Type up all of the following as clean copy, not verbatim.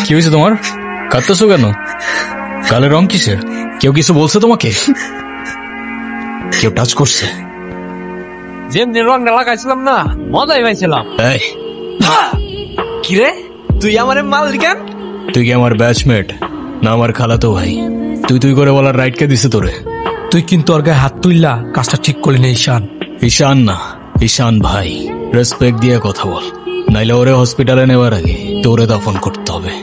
কি হয়েছে তোমার? কাঁদতেছো কেন? গালের রং কিসের? কেউ কিছু বলছে তোমাকে? কেউ টাচ করছে? যেমনি রংটা লাগাইছিলাম না, মজাই পাইছিলাম। কিরে, তুই আমার মাল কেন? তুই কি আমার ব্যাচমেট না আমার খালাতো ভাই? তুই করে বলার রাইট কে দিছে তোরে? তুই কিন্তু ওর গায়ে হাত তুললা, কাজটা ঠিক করলি না ঈশান। ঈশান না, ঈশান ভাই। রেসপেক্ট দিয়ে কথা বল, নাইলে ওরে হসপিটালে নেওয়ার আগে তোরে দাফন করতে হবে।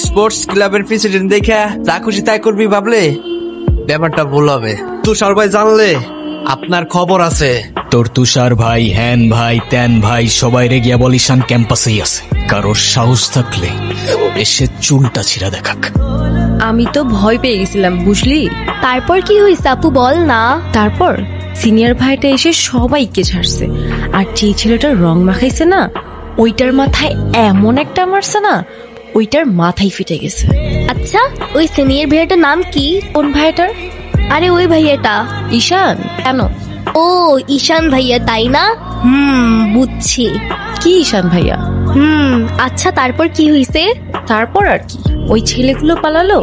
স্পোর্টস ক্লাবের প্রেসিডেন্ট দেখে যা খুশি তাই করবি ভাবলে ব্যাপারটা ভুল হবে। তুষার ভাই জানলে আপনার খবর আছে। তোর তুষার ভাই, হ্যান ভাই, ত্যান ভাই সবাই রে গিয়া বল ঈশান ক্যাম্পাসেই আছে। কারোর সাহস থাকলে এসে চুলটা ছিঁড়া দেখাক। আমি তো ভয় পেয়ে গেছিলাম, বুঝলি? তারপর কি হয়েছে আপু, বল না। তারপর সিনিয়র ভাইটা এসে সবাইকে ছাড়ছে, আর যে ছেলেটার রং মাখাইছে না, ওইটার মাথায় এমন একটা মারছে না, ওইটার মাথায় ফেটে গেছে। আচ্ছা, ওই সিনিয়র ভাইয়াটার নাম কি? কোন ভাইটার? আরে ওই ভাইয়াটা। ঈশান? কেন? ও ঈশান ভাইয়া, তাই না? বুঝছি। কি ঈশান ভাইয়া? আচ্ছা, তারপর কি হয়েছে? তারপর আর কি, ওই ছেলেগুলো পালালো,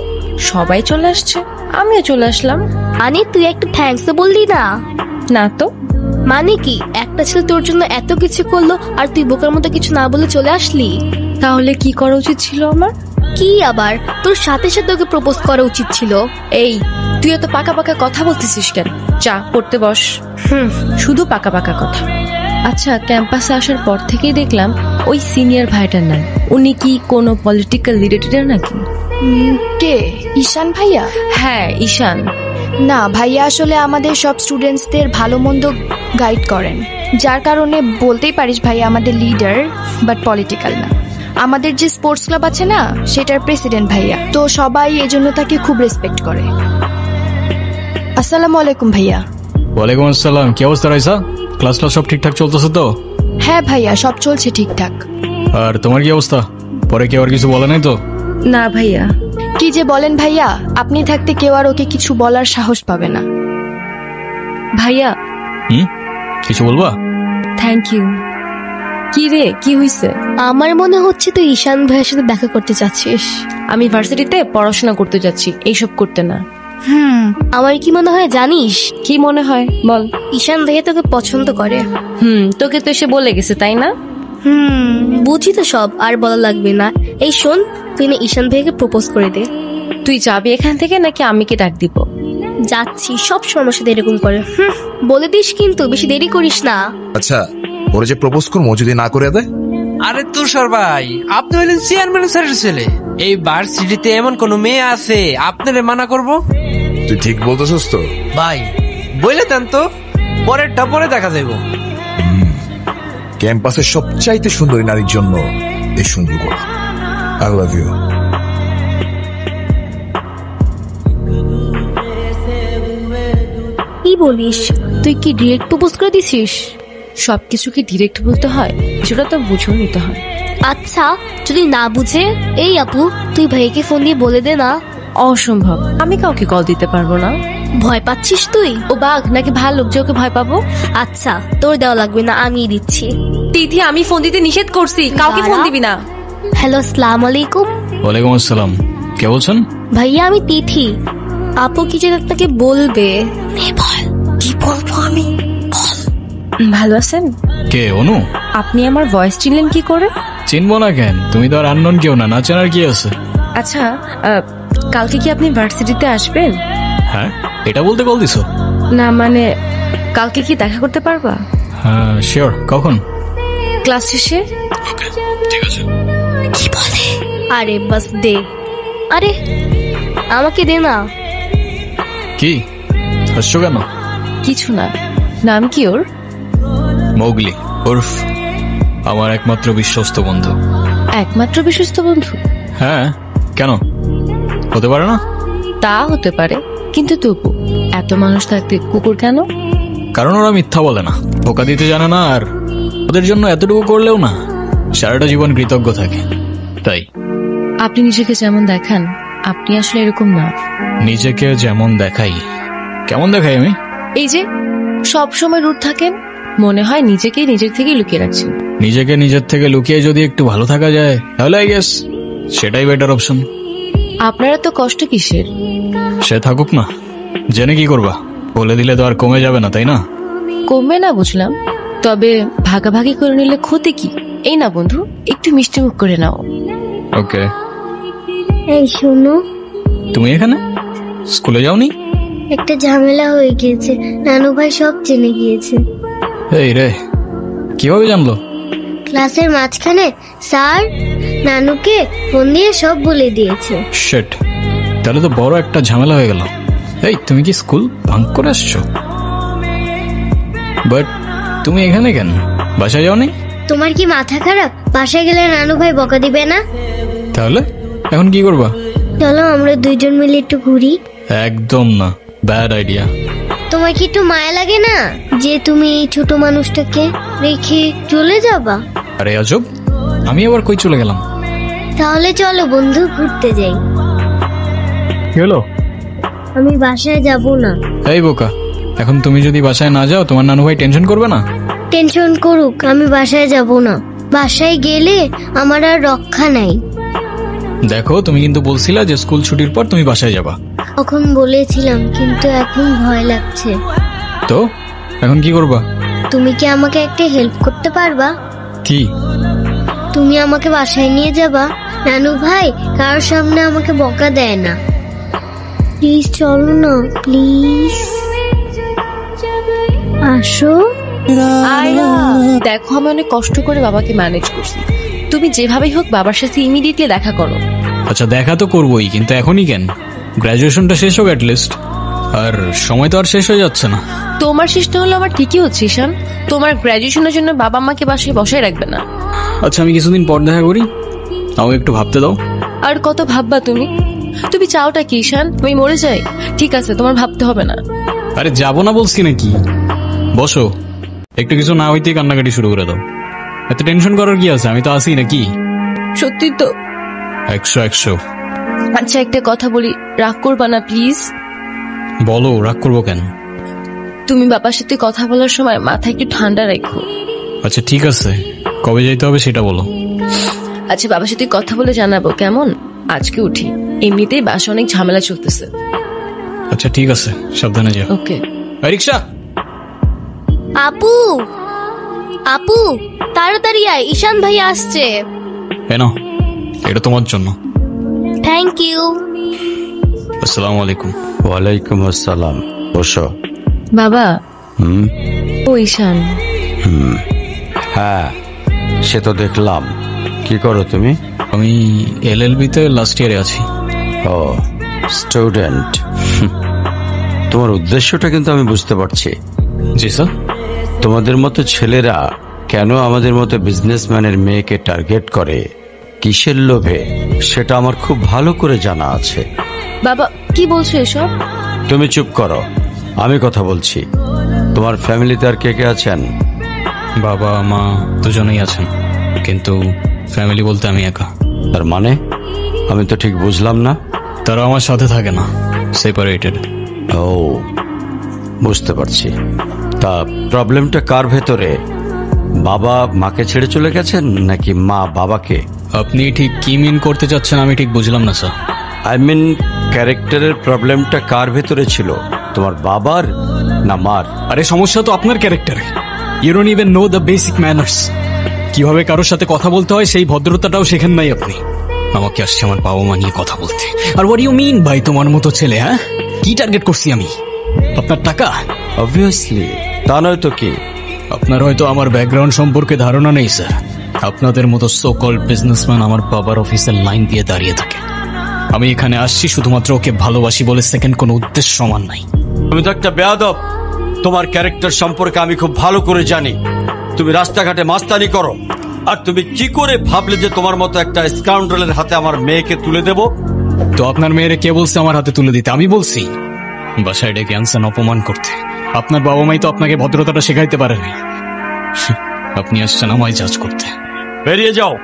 সবাই চলে আসছে, আমিও চলে আসলাম। মানে তুই একটু থ্যাঙ্কস বললি না? না তো। মানে কি, একটা ছেলে তোর জন্য এত কিছু করলো আর তুই বোকার মতো কিছু না বলে চলে আসলি? তাহলে কি করা উচিত ছিল আমার? কি আবার, তোর সাথে সাথে ওকে প্রপোজ করা উচিত ছিল। এই, তুই এত পাকা পাকা কথা বলতেছিস কেন? চা পড়তে বস। শুধু পাকা পাকা কথা। আচ্ছা, ক্যাম্পাসে আসার পর থেকেই দেখলাম ওই সিনিয়র ভাইটার নাম। উনি কি কোনো পলিটিক্যাল রিলেটেড নাকি? কে? ঈশান ভাইয়া? হ্যাঁ, ঈশান। না ভাইয়া, আসলে আমাদের সব স্টুডেন্টসদের ভালো মন্দ গাইড করেন, যার কারণে বলতেই পারিস ভাইয়া আমাদের লিডার, বাট পলিটিক্যাল না। আমাদের যে স্পোর্টস ক্লাব আছে না, সেটার প্রেসিডেন্ট ভাইয়া, তো সবাই এজন্য তাকে খুব রেসপেক্ট করে। আসসালামু আলাইকুম ভাইয়া। ওয়ালাইকুম আসসালাম। কি অবস্থা রাইসা? ক্লাস সব ঠিকঠাক চলতেছে তো? হ্যাঁ ভাইয়া, সব চলছে ঠিকঠাক। আর তোমার কি অবস্থা? পরে কেউ আর কিছু বলে নাই তো? না ভাইয়া। কি যে বলেন ভাইয়া, আপনি থাকতে কেউ আর ওকে কিছু বলার সাহস পাবে না। ভাইয়া। কিছু বলবা? Thank you. কি রে, কি হয়েছে? আমার মনে হচ্ছে তুই ঈশান ভাইয়ের সাথে দেখা করতে চাচ্ছিস। আমি ভার্সিটিতে পড়াশোনা করতে যাচ্ছি, এইসব করতে না। আমার কি মনে হয় জানিস? কি মনে হয় বল। ঈশান ভাইয়া তোকে পছন্দ করে। তোকে তো এসে বলে গেছে, তাই না? বুঝি তো সব, আর বলা লাগবে না। এই শোন, তুই না ঈশান ভাইকে প্রপোজ করে দে। তুই যাবি এখান থেকে নাকি আমি কি ডাক দিব? যাচ্ছি, সব সময় সাথে এরকম করে। বলে দিস কিন্তু, বেশি দেরি করিস না। আচ্ছা, ওরা যে প্রপোজ করবো যদি না করে দেয়? আরে তুষার ভাই, আপনি হলেন চেয়ারম্যান স্যারের ছেলে। এই ভার্সিটিতে এমন কোন মেয়ে আছে আপনারে মানা করব? তুই ঠিক বলতেছস তো ভাই, বলে দেন তো, পরেরটা পরে দেখা যাইব। ক্যাম্পাসের সবচাইতে সুন্দরী নারীর জন্য এই সুন্দর করা। I love you. কি বলিস? তুই কি ডিরেক্ট প্রপোজ করে দিছিস? সবকিছু কি ডিরেক্ট বলতে হয়? সেটা তো বুঝেও নিতে হয়। আচ্ছা, যদি না বুঝে? এই আপু, তুই ভাইকে ফোন দিয়ে বলে দে না। অসম্ভব, আমি কাউকে কল দিতে পারবো না। ভয় পাচ্ছিস তুই? ও বাঘ নাকি ভাল্লুক যে ওকে ভয় পাবো? আচ্ছা, তোর দেওয়া লাগবে না, আমিই দিচ্ছি। তিথি, আমি ফোন দিতে নিষেধ করছি, কাউকে ফোন দিবি না। হ্যালো, আসসালামু আলাইকুম। ওয়ালাইকুম আসসালাম। কে বলছেন? ভাইয়া, আমি তিথি। আপু কি যেন আপনাকে বলবে। বল, কি বলবো আমি? ভালো আছেন? কে? অনু? আপনি আমার ভয়েস চিনলেন কি করে? চিনবো না কেন? তুমি তো আর আননোন কেউ না, না চেনার কি আছে? আচ্ছা, কালকে কি আপনি ভার্সিটিতে আসবেন? হ্যাঁ, এটা বলতে কল দিছো? না মানে, কালকে কি দেখা করতে পারবা? হ্যাঁ শিওর। কখন? ক্লাস শেষে। ওকে, ঠিক আছে। কি বলে? আরে বাস দে। আরে আমাকে দে না। কি হাসছো কেন? কিছু না। নাম কি ওর? মোগলি, উর্ফ আমার একমাত্র বিশ্বস্ত বন্ধু। একমাত্র বিশ্বস্ত বন্ধু? হ্যাঁ, কেন হতে পারে না? তা হতে পারে, কিন্তু তবু এত মানুষ থাকতে কুকুর কেন? কারণ ওরা মিথ্যা বলে না, ধোকা দিতে জানে না, আর ওদের জন্য এতটুকু করলেও না সারাটা জীবন কৃতজ্ঞ থাকে, তাই। আপনি নিজেকে যেমন দেখান, আপনি আসলে এরকম না। নিজেকে যেমন দেখাই? কেমন দেখাই আমি? এই যে সব সময় রুট থাকেন, মনে হয় নিজেকেই নিজের থেকে লুকিয়ে রাখছেন। নিজেকে নিজের থেকে লুকিয়ে যদি একটু ভালো থাকা যায় তাহলে আই গেস সেটাই বেটার অপশন। আপনারা তো কষ্ট কিসের? সে থাকুক না, জেনে কি করবা? বলে দিলে তো আর কমে যাবে না, তাই না? কমবে না বুঝলাম, তবে ভাগাভাগি করে নিলে ক্ষতি কি? এই না বন্ধু, একটু মিষ্টি মুখ করে নাও। ওকে। এই শোনো, তুমি এখানে স্কুলে যাওনি? একটা ঝামেলা হয়ে গিয়েছে, নানু ভাই সব জেনে গিয়েছে। এই রে, কিভাবে জানলো? ক্লাসের মাঝখানে স্যার নানুকে ফোন দিয়ে সব বলে দিয়েছে। শিট, তাহলে তো বড় একটা ঝামেলা হয়ে গেল। এই তুমি কি স্কুল ভাঙ করে আসছো? বাট তুমি এখানে কেন? বাসায় যাওনি? তোমার কি মাথা খারাপ? বাসায় গেলে নানু ভাই বকা দিবে না? তাহলে এখন কি করবা? চলো আমরা দুইজন মিলে একটু ঘুরি। একদম না, ব্যাড আইডিয়া। তোমার কি একটু মায়া লাগে না যে তুমি এই ছোট মানুষটাকে রেখে চলে যাবা? আরে আজব, আমি আবার কই চলে গেলাম? তাহলে চলো বন্ধু, ঘুরতে যাই। কি হলো? আমি বাসায় যাব না। এই বোকা, এখন তুমি যদি বাসায় না যাও তোমার নানু ভাই টেনশন করবে না? টেনশন করুক, আমি বাসায় যাব না। বাসায় গেলে আমার আর রক্ষা নাই। দেখো, তুমি কিন্তু বলছিলা যে স্কুল ছুটির পর তুমি বাসায় যাবা। তখন বলেছিলাম, কিন্তু এখন ভয় লাগছে। তো এখন কি করবা? তুমি কি আমাকে একটা হেল্প করতে পারবা? কি? তুমি আমাকে বাসায় নিয়ে যাবা? নানু ভাই কারোর সামনে আমাকে বকা দেয় না। প্লিজ চলো না, প্লিজ আসো। আয়রা, দেখো আমি অনেক কষ্ট করে বাবাকে ম্যানেজ করছি, তুমি যেভাবেই হোক বাবার সাথে ইমিডিয়েটলি দেখা করো। আচ্ছা দেখা তো করবোই, কিন্তু এখনই কেন? গ্রাজুয়েশনটা শেষ হোক অ্যাটলিস্ট। আর সময় তো আর শেষ হয়ে যাচ্ছে না। তোমার শেষ না হলো আমার ঠিকই হচ্ছে ঈশান। তোমার গ্রাজুয়েশনের জন্য বাবা মাকে বাসায় বসায় রাখবে না। আচ্ছা আমি কিছুদিন পর দেখা করি, আমাকে একটু ভাবতে দাও। আর কত ভাববা তুমি? তুমি চাওটা কি ঈশান? আমি মরে যাই? ঠিক আছে, তোমার ভাবতে হবে না। আরে যাবো না বলছি নাকি? বসো, একটু কিছু না হইতেই কান্নাকাটি শুরু করে দাও। এত টেনশন করার কি আছে? আমি তো আসি নাকি? সত্যি তো? 100। আচ্ছা একটা কথা বলি, রাগ করবা না প্লিজ? বলো, রাগ করবো কেন? তুমি বাবার সাথে কথা বলার সময় মাথা একটু ঠান্ডা রাখো। আচ্ছা ঠিক আছে, কবে যাইতে হবে সেটা বলো। আচ্ছা বাবার সাথে কথা বলে জানাবো, কেমন? আজকে উঠি, এমনিতেই বাসা অনেক ঝামেলা চলতেছে। আচ্ছা ঠিক আছে, সাবধানে যাও। ওকে। রিক্সা। আপু, আপু তাড়াতাড়ি আয়, ঈশান ভাই আসছে। কেন? এটা তোমার জন্য। Thank you. আসসালামু আলাইকুম। ওয়ালাইকুম আসসালাম। বসো। বাবা। হুম। ও ঈশান। হ্যাঁ, সে তো দেখলাম। কি করো তুমি? আমি LLB তে লাস্ট ইয়ারে আছি। ও, স্টুডেন্ট। তোমার উদ্দেশ্যটা কিন্তু আমি বুঝতে পারছি। জি স্যার। তোমাদের মতো ছেলেরা কেন আমাদের মতো বিজনেসম্যানের মেয়েকে টার্গেট করে, কিসের লোভে, সেটা আমার খুব ভালো করে জানা আছে। বাবা কি বলছো এসব? তুমি চুপ করো, আমি কথা বলছি। তোমার ফ্যামিলিতে আর কে কে আছেন? বাবা মা দুজনেই আছেন, কিন্তু ফ্যামিলি বলতে আমি একা। তার মানে আমি তো ঠিক বুঝলাম না। তারা আমার সাথে থাকে না, সেপারেটেড। ও, বুঝতে পারছি। তা প্রবলেমটা কার ভেতরে? বাবা মাকে ছেড়ে চলে গেছেন নাকি মা বাবাকে? আপনি ঠিক কি মিন করতে চাচ্ছেন আমি ঠিক বুঝলাম না স্যার। আই মিন ক্যারেক্টারের প্রবলেমটা কার ভেতরে ছিল, তোমার বাবার না মার? আরে সমস্যা তো আপনার ক্যারেক্টারে। You don't even know the basic manners. কিভাবে কারোর সাথে কথা বলতে হয় সেই ভদ্রতাটাও শেখেন নাই আপনি। আমাকে আসছে আমার বাবা মা নিয়ে কথা বলতে। আর হোয়াট ইউ মিন ভাই তোমার মতো ছেলে? হ্যাঁ, কি টার্গেট করছি আমি? আপনার টাকা? অবভিয়াসলি, তা নয় তো কি? আপনার হয়তো আমার ব্যাকগ্রাউন্ড সম্পর্কে ধারণা নেই স্যার। আপনাদের মতো সো কল্ড বিজনেসম্যান আমার বাবার অফিসের লাইন দিয়ে দাঁড়িয়ে থাকে। আমি এখানে আসছি শুধুমাত্র ওকে ভালোবাসি বলে, সেকেন্ড কোনো উদ্দেশ্য সমান নাই। তুমি তো একটা বেয়াদব। তোমার ক্যারেক্টার সম্পর্কে আমি খুব ভালো করে জানি। তুমি রাস্তাঘাটে মাস্তানি করো, আর তুমি কি করে ভাবলে যে তোমার মতো একটা স্কাউন্ডারের হাতে আমার মেয়েকে তুলে দেব? তো আপনার মেয়েরে কে বলছে আমার হাতে তুলে দিতে? আমি বলছি। বাসায় ডেকে আনছেন অপমান করতে। আপনার বাবা মাই তো আপনাকে ভদ্রতাটা শেখাইতে পারে নাই। আপনি আসছেন আমায় জাজ করতে। বেরিয়ে যাও,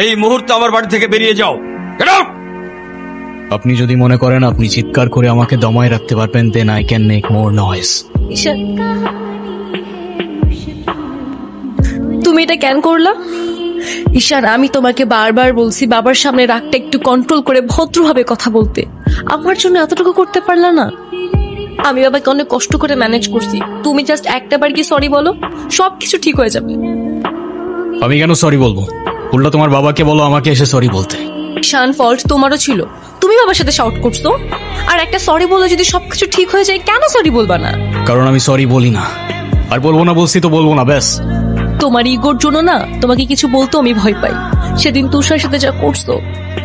এই মুহূর্তে আমার বাড়ি থেকে বেরিয়ে যাও। Get out! আপনি যদি মনে করেন আপনি চিৎকার করে আমাকে দমায় রাখতে পারবেন, then I can make more noise. Ishaan তুমি এটা কেন করলা? ঈশান, আমি তোমাকে বারবার বলছি বাবার সামনে রাগটা একটু কন্ট্রোল করে ভদ্রভাবে কথা বলতে। আমার জন্য এতটুকু করতে পারলা না? আমি বাবাকে অনেক কষ্ট করে ম্যানেজ করছি, তুমি জাস্ট একটা বার কি সরি বলো, সবকিছু ঠিক হয়ে যাবে। আমি কেন সরি বলবো? উল্টা তোমার বাবাকে বলো আমাকে এসে সরি বলতে। ঈশান, ফল্ট তোমারও ছিল, তুমি বাবার সাথে শাউট করছো। আর একটা সরি বলে যদি সবকিছু ঠিক হয়ে যায়, কেন সরি বলবা না? কারণ আমি সরি বলি না, আর বলবো না, বলছি তো বলবো না, ব্যাস। তোমার ইগোর জন্য না তোমাকে কিছু বলতে আমি ভয় পাই। সেদিন তুষার সাথে যা করছো,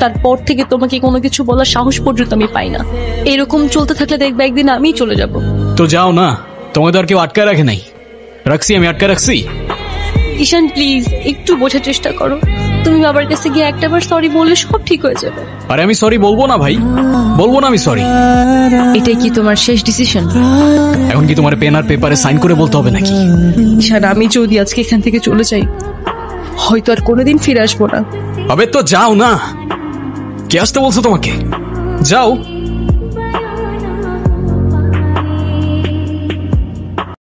তারপর থেকে তোমাকে কোনো কিছু বলার সাহস পর্যন্ত আমি পাই না। এরকম চলতে থাকলে দেখবে একদিন আমিই চলে যাব। তো যাও না, তোমাকে তো আর কেউ আটকায় রাখে নাই। রাখছি, আমি আটকায় রাখছি? ঈশান প্লিজ একটু বোঝার চেষ্টা করো, তুমি বাবার কাছে গিয়ে একটাবার সরি বললে সব ঠিক হয়ে যাবে। আরে আমি সরি বলবো না ভাই, বলবো না আমি সরি। এটাই কি তোমার শেষ ডিসিশন? এখন কি তোমার পেন আর পেপারে সাইন করে বলতে হবে নাকি? ঈশান, আমি যদি আজকে এখান থেকে চলে যাই, হয়তো আর কোনোদিন ফিরে আসবো না। আবে তো যাও না, কে আসতে বলছো তোমাকে? যাও।